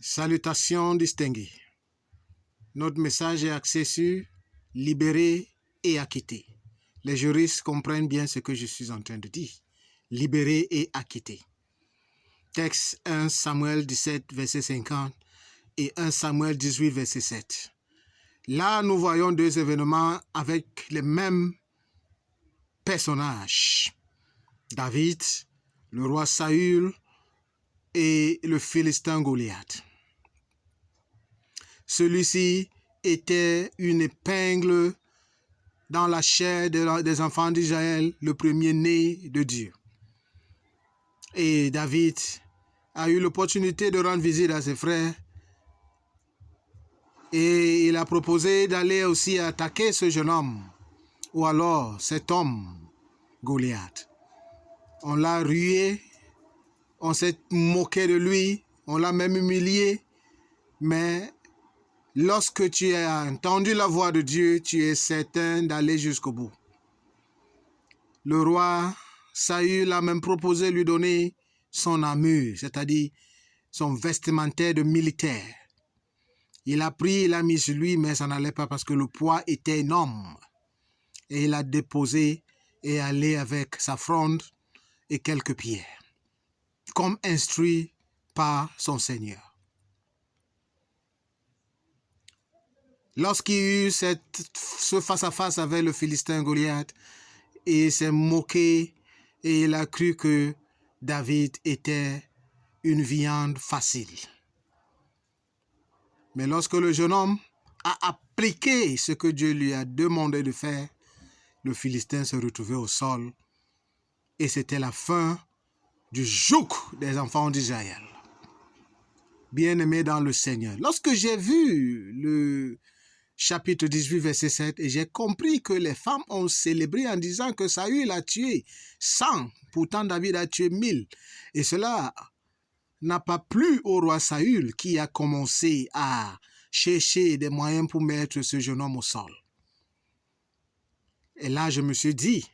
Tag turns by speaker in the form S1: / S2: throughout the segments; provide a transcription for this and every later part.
S1: Salutations distinguées. Notre message est axé sur libérer et acquitter. Les juristes comprennent bien ce que je suis en train de dire. Libérer et acquitter. Texte 1 Samuel 17, verset 50 et 1 Samuel 18, verset 7. Là, nous voyons deux événements avec les mêmes personnages. David, le roi Saül et le Philistin Goliath. Celui-ci était une épingle dans la chair des enfants d'Israël, le premier-né de Dieu. Et David a eu l'opportunité de rendre visite à ses frères et il a proposé d'aller aussi attaquer ce jeune homme, ou alors cet homme, Goliath. On l'a rué, on s'est moqué de lui, on l'a même humilié, mais lorsque tu as entendu la voix de Dieu, tu es certain d'aller jusqu'au bout. Le roi Saül a même proposé de lui donner son armure, c'est-à-dire son vestimentaire de militaire. Il a pris, il a mis sur lui, mais ça n'allait pas parce que le poids était énorme. Et il a déposé et allé avec sa fronde et quelques pierres, comme instruit par son Seigneur. Lorsqu'il y eut ce face-à-face avec le Philistin Goliath, il s'est moqué et il a cru que David était une viande facile. Mais lorsque le jeune homme a appliqué ce que Dieu lui a demandé de faire, le Philistin s'est retrouvé au sol et c'était la fin du joug des enfants d'Israël. Bien-aimés dans le Seigneur, lorsque j'ai vu le chapitre 18, verset 7, et j'ai compris que les femmes ont célébré en disant que Saül a tué 100, pourtant David a tué 1000. Et cela n'a pas plu au roi Saül qui a commencé à chercher des moyens pour mettre ce jeune homme au sol. Et là, je me suis dit,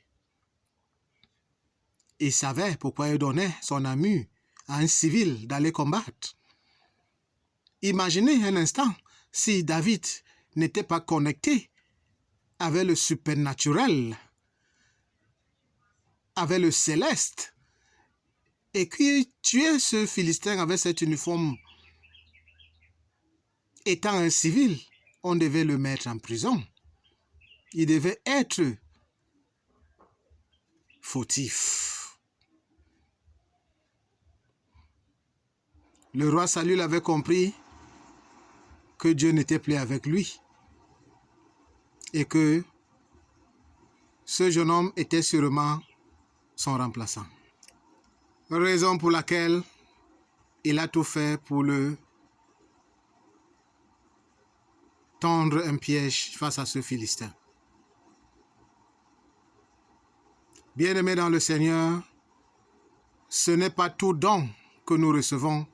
S1: il savait pourquoi il donnait son armure à un civil d'aller combattre. Imaginez un instant si David n'était pas connecté avec le supernaturel, avec le céleste, et qui tuait ce Philistin avec cet uniforme. Étant un civil, on devait le mettre en prison. Il devait être fautif. Le roi Saül avait compris que Dieu n'était plus avec lui et que ce jeune homme était sûrement son remplaçant. Raison pour laquelle il a tout fait pour le tendre un piège face à ce Philistin. Bien-aimés dans le Seigneur, ce n'est pas tout don que nous recevons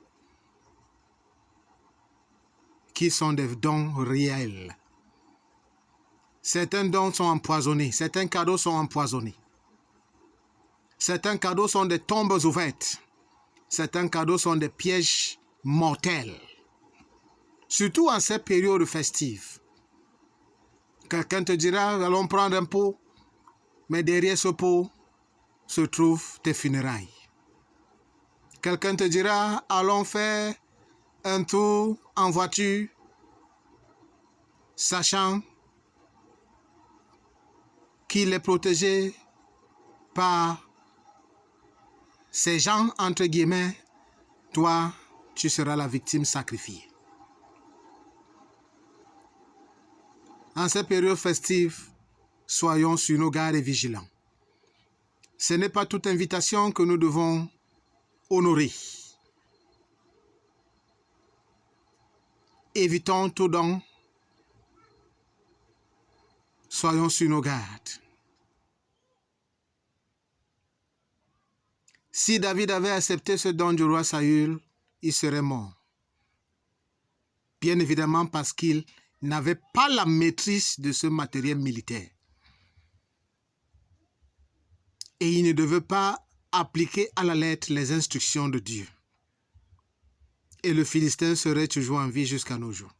S1: qui sont des dons réels. Certains dons sont empoisonnés, certains cadeaux sont empoisonnés. Certains cadeaux sont des tombes ouvertes. Certains cadeaux sont des pièges mortels. Surtout en cette période festive. Quelqu'un te dira, allons prendre un pot, mais derrière ce pot se trouvent tes funérailles. Quelqu'un te dira, allons faire un tour en voiture, sachant qu'il est protégé par ces gens, entre guillemets, toi, tu seras la victime sacrifiée. En cette période festive, soyons sur nos gardes et vigilants. Ce n'est pas toute invitation que nous devons honorer. Évitons tout don. Soyons sur nos gardes. Si David avait accepté ce don du roi Saül, il serait mort. Bien évidemment parce qu'il n'avait pas la maîtrise de ce matériel militaire. Et il ne devait pas appliquer à la lettre les instructions de Dieu. Et le Philistin serait toujours en vie jusqu'à nos jours.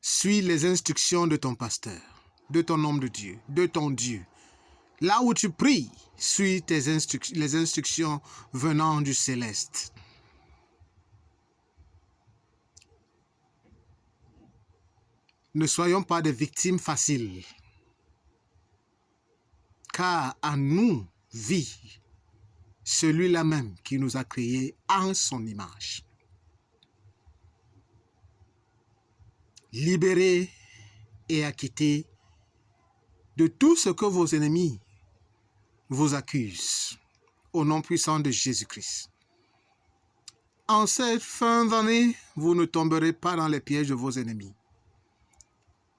S1: Suis les instructions de ton pasteur, de ton homme de Dieu, de ton Dieu. Là où tu pries, suis les instructions venant du céleste. Ne soyons pas des victimes faciles, car en nous vit celui-là même qui nous a créés en son image. Libérez et acquittez de tout ce que vos ennemis vous accusent, au nom puissant de Jésus-Christ. En cette fin d'année, vous ne tomberez pas dans les pièges de vos ennemis.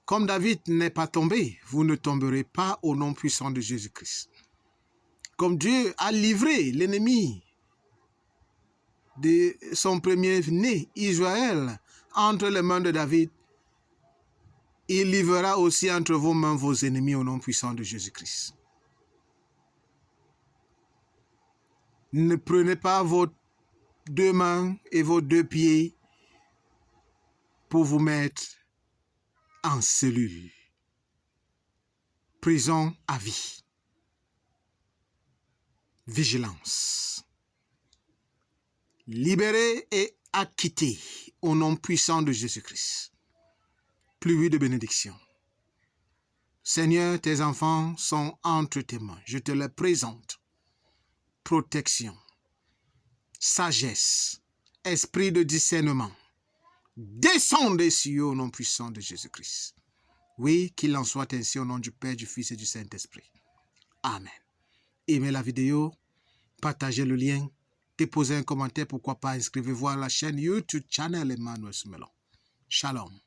S1: Comme David n'est pas tombé, vous ne tomberez pas au nom puissant de Jésus-Christ. Comme Dieu a livré l'ennemi de son premier-né, Israël, entre les mains de David, il livrera aussi entre vos mains vos ennemis au nom puissant de Jésus-Christ. Ne prenez pas vos deux mains et vos deux pieds pour vous mettre en cellule. Prison à vie. Vigilance. Libérez et acquittez au nom puissant de Jésus-Christ. Pluie de bénédiction. Seigneur, tes enfants sont entre tes mains. Je te les présente. Protection, sagesse, esprit de discernement. Descendez sur eux au nom puissant de Jésus-Christ. Oui, qu'il en soit ainsi au nom du Père, du Fils et du Saint-Esprit. Amen. Aimez la vidéo, partagez le lien, déposez un commentaire, pourquoi pas inscrivez-vous à la chaîne YouTube Channel Emmanuel Soumelon. Shalom.